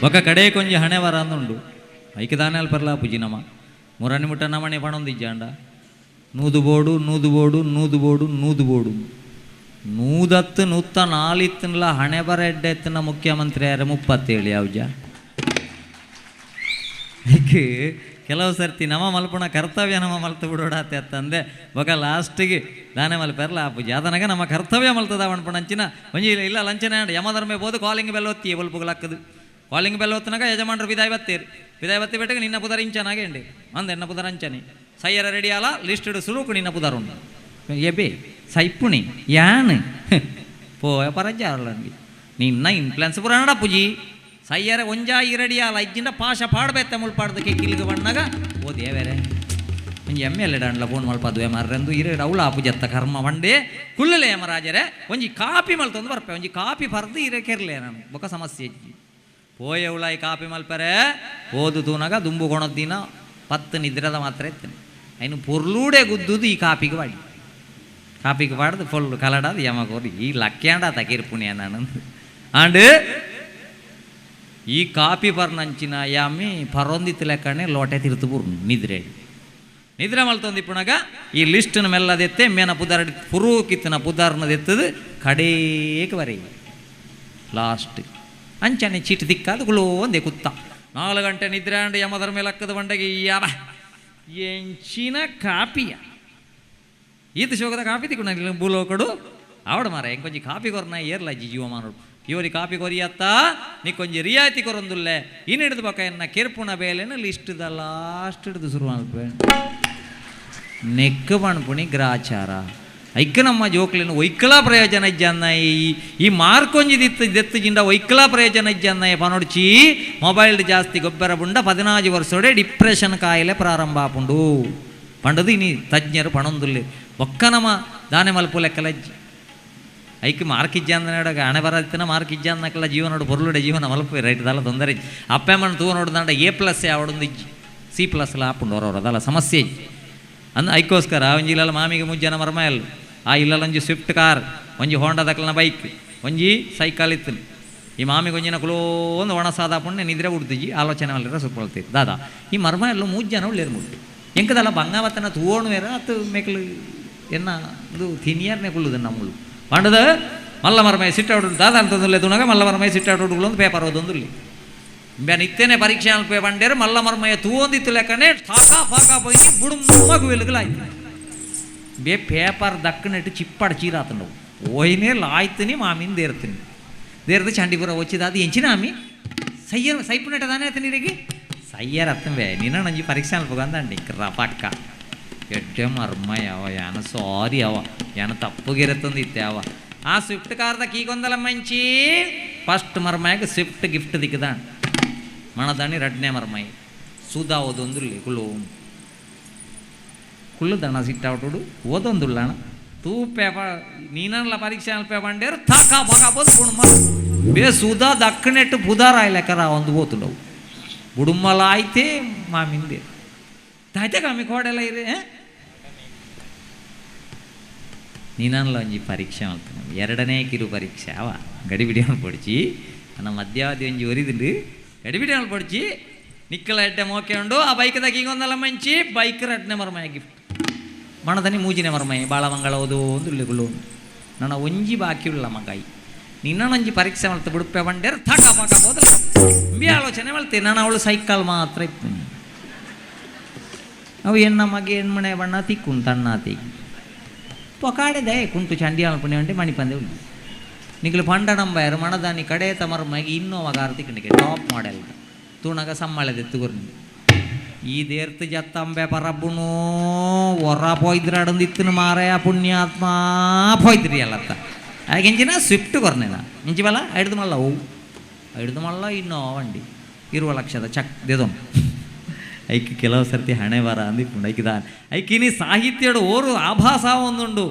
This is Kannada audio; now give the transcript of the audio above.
ఒక కడే కొంచెం హణೆ వర అందుండు ఐకి దానాలు పర్లా పుజినమ మురని ముట్ట నమని పణొందిజ్జాండ ನೂದುಬೋಡು ನೂದುಬೋಡು ನೂದುಬೋಡು ನೂದುಬೋಡು ನೂದತ್ತು ನೂತ್ತ ನಾಲಿತ್ತನಲ ಹಣೆ ಬರ ಎಡ್ಡೆತ್ತಿನ ಮುಖ್ಯಮಂತ್ರಿ ಯಾರು 37 ಯಾವ್ಜ ಐಕೆ ಕೆಲವು ಸರ್ತಿ ನಮ್ಮ ಮಲ್ಪುಣ ಕರ್ತವ್ಯ ನಮ್ಮ ಮಲ್ತು ಬಿಡೋಡಾತೆ ಅಂತಂದೆ ಬೊಕ ಲಾಸ್ಟಿಗೆ ದಾನೆ ಮಲ್ಪೆರ್ಲ ಆಪುಜಿ ಅದನಾಗ ನಮ್ಮ ಕರ್ತವ್ಯ ಮಲ್ತದ ಅನ್ಪಣಂಚಿನ ಒಂಜಿ ಇಲ್ಲ ಲಂಚನೆ ಯಮಧರ್ಮೆ ಬೋದು ಕಾಲಿಂಗ್ ಬೆಲ್ ಒತ್ತಿ ಬಲ್ಪುಗಳಕ್ಕದು ಕಾಲಿಂಗ್ ಬೆಲ್ ಒತ್ತನಾಗ ಯಜಮಾನರು ವಿದಾಯ ಬತ್ತೀರಿ ವಿದಾಯ ಬತ್ತಿ ಬಿಟ್ಟಿಗೆ ನಿನ್ನ ಪುದರಿಂಚನಾಗೆ ಎಂಡಿ ಅಂದೆ ಎನ್ನ ಪುದರಂಚನೆ ಸೈಯರ ರೆಡಿ ಅಲ್ಲ ಲಿಸ್ಟ್ ಸುರುಕು ನಿನ್ನ ಪುದರುಂಡು ಎಬೆ ಸೈಪುಣಿ ಯಾನ್ ಪೋಯ ಪರಜ್ಜಾರಲ್ಲಂಡಿ ನಿನ್ನ ಇನ್ಫ್ಲುಯೆನ್ಸ್ ಪುರಾಣ ಪುಜಿ ಸೈಯರ ಒಂಜಾಯಿ ರೆಡಿ ಅಲ್ಲ ಇಜ್ಜಿಂದ ಪಾಶ ಪಾಡ್ಬೇತ್ತ ಮುಳ್ಪಾಡ್ದು ಕೆಕ್ಕಿಲ್ಗೆ ಬಣ್ಣಾಗ ಓ ದೇವೇರೆ ಒಂಜಿ ಎಮ್ಮೆಲ್ಲೆ ಡಾಂಡ್ಲ ಫೋನ್ ಮಲ್ಪದ್ವೆ ಮಾರ್ರೆಂದು ಇರೇಡು ಅವಳ ಆಪುಜತ್ತ ಕರ್ಮ ಮಂಡೆ ಕುಳ್ಳಲೆ ಯಮರಾಜರೇ ಒಂಜಿ ಕಾಪಿ ಮಲ್ತೊಂದು ಬರ್ಪೆ ಒಂಜಿ ಕಾಪಿ ಪರ್ದು ಇರೇ ಕೆರ್ಲೆ ನಾನು ಬೊಕ ಸಮಸ್ಯೆ ಇಜ್ಜಿ ಪೋಯ ಉಳಾಯಿ ಕಾಪಿ ಮಲ್ಪರೆ ಓದು ತೂನಾಗ ದುಂಬು ಕೊಣದ್ದಿನ 10 ನಿದ್ರದ ಮಾತ್ರ ಎತ್ತನೆ ಅಯ್ನು ಪೊರ್ಲೂಡೆ ಗುದ್ದುದು ಈ ಕಾಪಿಗೆ ಪಾಡ್ದು ಫುಲ್ ಕಲಡದು ಯಮಗೋರಿ ಈ ಲಕ್ಕ್ಯಾಂಡ ತಕಿರ್ಪುಣ್ಯ ನಾನು ಆಂಡ್ ಈ ಕಾಪಿ ಪರ್ನಂಚಿನ ಯಾಮಿ ಪರೊಂದಿತ್ತು ಲೆಕ್ಕನೆ ಲೋಟೆ ತಿರುತು ಬುರ್ನು ನಿದ್ರೆ ಮಲ್ತೊಂದಿಪ್ಪುಣಾಗ ಈ ಲಿಸ್ಟ್ನ ಮೆಲ್ಲದೆತ್ತೆ ಮೇನ ಪುದಾರ ಪುರುಕಿತ್ತನ ಪುದಾರ್ನದೆತ್ತದು ಕಡೇಗೆ ಬರೀ ಲಾಸ್ಟ್ ಅಂಚನೆ ಚೀಟ್ ದಿಕ್ಕಾದ ಗುಳೋ ಒಂದೇ ಕುತ್ತ 4 ಗಂಟೆ ನಿದ್ರೆ ಅಂಡ್ ಯಮದರ ಮೇಲೆ ಅಕ್ಕದ ಬಂಡೆಗೆ ಯಾರ ಎಂಚಿನ ಕಾಪಿಯ ಈತ ಶೋಕದ ಕಾಪಿ ತಿಕ್ಕೊಂಡು ಬೂಲೋಕಡು ಆವಡ ಮಾರ ಎಂಕೊಂಜಿ ಕಾಪಿ ಕೊರನ ಏರ್ಲ ಅಜ್ಜಿ ಜೀವ ಮಾನೋಡು ಇವರಿ ಕಾಪಿ ಕೊರಿಯತ್ತ ನೀ ಕೊಂಚ ರಿಯಾಯಿತಿ ಕೊರೊಂದುಲ್ಲೆ ಇನ್ನು ಹಿಡಿದು ಬಕ ಎನ್ನ ಕೆರ್ಪುಣ ಬೇಲೆನ ಲಿಸ್ಟ್ದ ಲಾಸ್ಟ್ ಹಿಡಿದು ಶುರು ಮಾಡ್ಬೇ ನೆಕ್ಕ ಬಣ್ಪುಣಿ ಗ್ರಾಚಾರ ಐಕ್ಕ ನಮ್ಮ ಜೋಕ್ಲಿನ ಒಯ್ಕಲ ಪ್ರಯೋಜನ ಇಜ್ಜನ್ನ ಈ ಮಾರ್ಕೊಂಜಿ ದೆತ್ತು ಜಿಂಡ ಒಯ್ಕಲ ಪ್ರಯೋಜನ ಇಜ್ಜನ್ನ ಪನೊಡ್ಚಿ ಮೊಬೈಲ್ ಜಾಸ್ತಿ ಗೊಬ್ಬರ ಬುಂಡ 14 ವರ್ಷೋಡೆ ಡಿಪ್ರೆಷನ್ ಕಾಯಿಲೆ ಪ್ರಾರಂಭ ಆಪುಂಡು ಪಂಡದು ಇನಿ ತಜ್ಞರು ಪಣೊಂದುಲ್ಲೆ ಒಕ್ಕ ನಮ್ಮ ದಾನೆ ಮಲ್ಪು ಲೆಕ್ಕಲಜ್ಜಿ ಐಕ್ ಮಾರ್ಕ್ ಇಜ್ಜ ಅಂದನಾಡಾಗ ಹಣೆ ಬರತ್ತಿನ ಮಾರ್ಕ್ ಇಜ್ಜ ಅನ್ನಕ್ಕೆಲ್ಲ ಜೀವನೋಡು ಪೊರ್ಲುಡೆ ಜೀವನ ಮಲ್ಪು ರೈಟ್ ಅದಲ್ಲ ತೊಂದರೆ ಇಜ್ಜಿ ಅಪ್ಪೆಮ್ಮನ ತೂ ನೋಡ್ದಂಡ A+ ಆವಡೊಂದು ಇಜ್ಜಿ C+ ಆಪುಂಡು ಹೊರವ್ರು ಅದಲ್ಲ ಸಮಸ್ಯೆ ಇಜ್ಜಿ ಅಂದು ಐಕೋಸ್ಕರ ಒಂಜಿ ಇಲ್ಲಲ್ಲ ಮಾಮಿಗೆ ಮುಜ್ಜನ ಮರ್ಮ ಎಲ್ಲ ಆ ಇಲ್ಲಲ್ಲ ಒಂಜಿ ಸ್ವಿಫ್ಟ್ ಕಾರ್ ಒಂಜಿ ಹೋಂಡಾ ದಕ್ಕಲನ ಬೈಕ್ ಒಂಜಿ ಸೈಕಲ್ ಇತ್ತು ಈ ಮಾಮಿಗೆ ಒಂಜಿನ ಕುಲೋ ಒಂದು ಒಣಸಾದ ಪುಣ್ಯ ನಿದ್ರೆ ಉಡ್ತಿಜಿ ಆಲೋಚನೆ ಮಲ್ಲಿರ ಸುಪ್ಪಳ್ತೀರಿ ದಾದಾ ಈ ಮರ್ಮ ಎಲ್ಲ 3 ಜನ ಒಳ್ಳೇರು ಮುಟ್ಟು ಎಂಕದಲ್ಲ ಬಂಗಾವತ್ತನ ತೂವೋಣು ಬೇರೆ ಅದು ಮೇಕಲು ಎನ್ನ ಇದು ತಿನಿಯರ್ನೇ ಕುಳ್ಳುದು ನಮ್ಮಳು ಪಂಡದ ಮಲ್ಲ ಮರಮಯ ಸಿಟ್ಟಾಡು ದಾದಾ ಅಂತಂದುಲ್ಲೆ ತುಣಗ ಮಲ್ಲ ಮರಮಯ ಸಿಟ್ಟಾಡುಗಳು ಒಂದು ಪೇಪರ್ ಓದೊಂದುಲ್ಲಿ ಬ್ಯಾನ್ ಇತ್ತೇನೆ ಪರೀಕ್ಷೆ ಅಲ್ಪೇ ಬಂಡೇರು ಮಲ್ಲ ಮರಮಯ ತೂವೊಂದಿತ್ತು ಲೆಕ್ಕನೆ ಠಾಕಾ ಫಾಕಾ ಪೋಯಿ ಬುಡುಮ್ಮಗು వెలుగులాಯ್ತು ಬೇ ಪೇಪರ್ ದಕ್ಕನೆಟ್ಟು ಚಿಪ್ಪಾಡು చీరాతండు ఓయినే లాయ్తని మా మీద దేరుతుంది చండీపుర వచ్చేది అది ఎంచిన ఆమె సయ్యర్ సైపునట్టు దానే అతని రేగి సయ్యర్ అర్థం వే నిన్న నంజి పరీక్ష అల్పగందండి ఇంకరా పక్క ఎట్టే మర్మయ్యవ యాన సారీ అవ యాన తప్పుగిరుతుంది ఇత్తేవ ఆ స్విఫ్ట్ కార్ದ కీకొందల మంచి ಫಸ್ಟ್ ಮರ್ಮಯ್ಯಾಗ ಸ್ವಿಫ್ಟ್ ಗಿಫ್ಟ್ ದಿಕ್ಕದ ಮಣದಾಣಿ 2ನೇ ಮರ್ಮಯ್ಯ ಸುಧಾ ಓದೊಂದುಲ್ಲಿ ಕುಳ್ಳು ದಣ ಸಿಟ್ಟಾವಟುಡು ಓದೊಂದುಳ್ಳಣ ತೂ ಪೇಪರ್ ನೀನಲ್ಲ ಪರೀಕ್ಷೆ ಅಲ್ಪೇ ಬಂಡೇರು ಥಾಕಾ ಫಾಕಾ ಬೋದು ಬುಡುಮ ಬೇ ಸುಧಾ ದಕ್ಕನೆಟ್ಟು ಪುದಾರಾಯ್ಲೆಕ್ಕರ ಒಂದು ಓತುಂಡವು ಬುಡುಮ್ಮಲ ಆಯ್ತೇ ಮಾಮಿಂದೆ ತಾಯ್ತೆ ಕಮ್ಮಿ ಕೋಡೆಲ್ಲ ಇರಿ ನೀನಲ್ಲ ಒಂಜಿ ಪರೀಕ್ಷೆ ಮಾಡ್ತಾನೆ 2ನೇ ಕಿರು ಪರೀಕ್ಷೆ ಅವ ಗಡಿಬಿಡಿ ಪೊಡಿಚಿ ನನ್ನ ಮಧ್ಯಾವಧಿ ಒಂಜಿ ಒರಿದುಂಡು ಗಡಿಬಿಡಿ ಪೊಡಿಚಿ ನಿಕ್ಕಲ ಎಡ್ಡೆ ಮೋಕೆ ಉಂಡು ಆ ಬೈಕ್ದಾಗ ಈಗೊಂದಲ್ಲ ಮಂಚಿ ಬೈಕ್ 2ನೇ ಮರ್ಮಯ್ಯ ಗಿಫ್ಟ್ ಮಣದನಿ 3ನೇ ಮರ್ಮಯ್ಯ ಬಾಳ ಮಂಗಳ ಓದು ಒಂದು ಉಳ್ಳಿಗಳು ನನ್ನ ಒಂಜಿ ಬಾಕಿ ಉಳ್ಳ ಮಗಾಯಿ ನಿನ್ನೊಂಜಿ ಪರೀಕ್ಷೆ ಮಲ್ತು ಬಿಡುಪೆ ಬಂಡೇರು ಥಾಕಾ ಫಾಕಾ ಹೋದ್ರೆ ಬಿ ಆಲೋಚನೆ ಮಲ್ತೆ ನಾನು ಅವಳು ಸೈಕಲ್ ಮಾತ್ರ ಇತ್ತು ಅವು ಹೆಣ್ಣ ಮಗೆ ಹೆಣ್ಮಣೆ ಬಣ್ಣ ತಿಕ್ಕುಂಟು ತಣ್ಣ ತಿಕ್ಕಿ ಪೊಕಾಡೆದೆ ಕುಂಟು ಚಂಡಿ ಅಲ್ಪಣೆ ಉಂಟೆ ಮಣಿಪಂದೆ ಉಂಟು ನಿಗಲು ಪಂಡ ನಂಬಾಯರು ಮಣದಾನಿ ಕಡೆ ತಮರ್ಮಗೆ ಇನ್ನೋವಾಗ ಆರ್ತಿಕಣಿಕೆ ಟಾಪ್ ಮಾಡೆಲ್ ತೂಣಗ ಸಮ್ಮಳೆದೆತ್ತುಗುರ್ನಿ ಈ ದೇರ್ತು ಜತ್ತಂಬೆ ಪರಬ್ಬುನು ಹೊರ ಪೋಯ್ದ್ರಾಡಂದಿತ್ತು ಮಾರಯ ಪುಣ್ಯಾತ್ಮ ಪೋಯ್ದ್ರಿ ಅಲ್ಲತ್ತ ಹಾಗೆಂಚಿನ ಸ್ವಿಫ್ಟ್ ಕೊರ್ನೆನ ಇಂಚಿ ಬಲ ಐಡ್ದು ಮಲ್ಲ ಇನ್ನೋ ವಂಡಿ 20 ಲಕ್ಷದ ಚಕ್ ದೇದೋನು ಐಕಿ ಕೆಲವು ಸರ್ತಿ ಹಣೆ ಬರ ಅಂದಿಪ್ಪುಂಡು ಐಕಿದ ಐಕಿನಿ ಸಾಹಿತ್ಯಡು ಓರು ಆಭಾಸ ಒಂದುಂಡು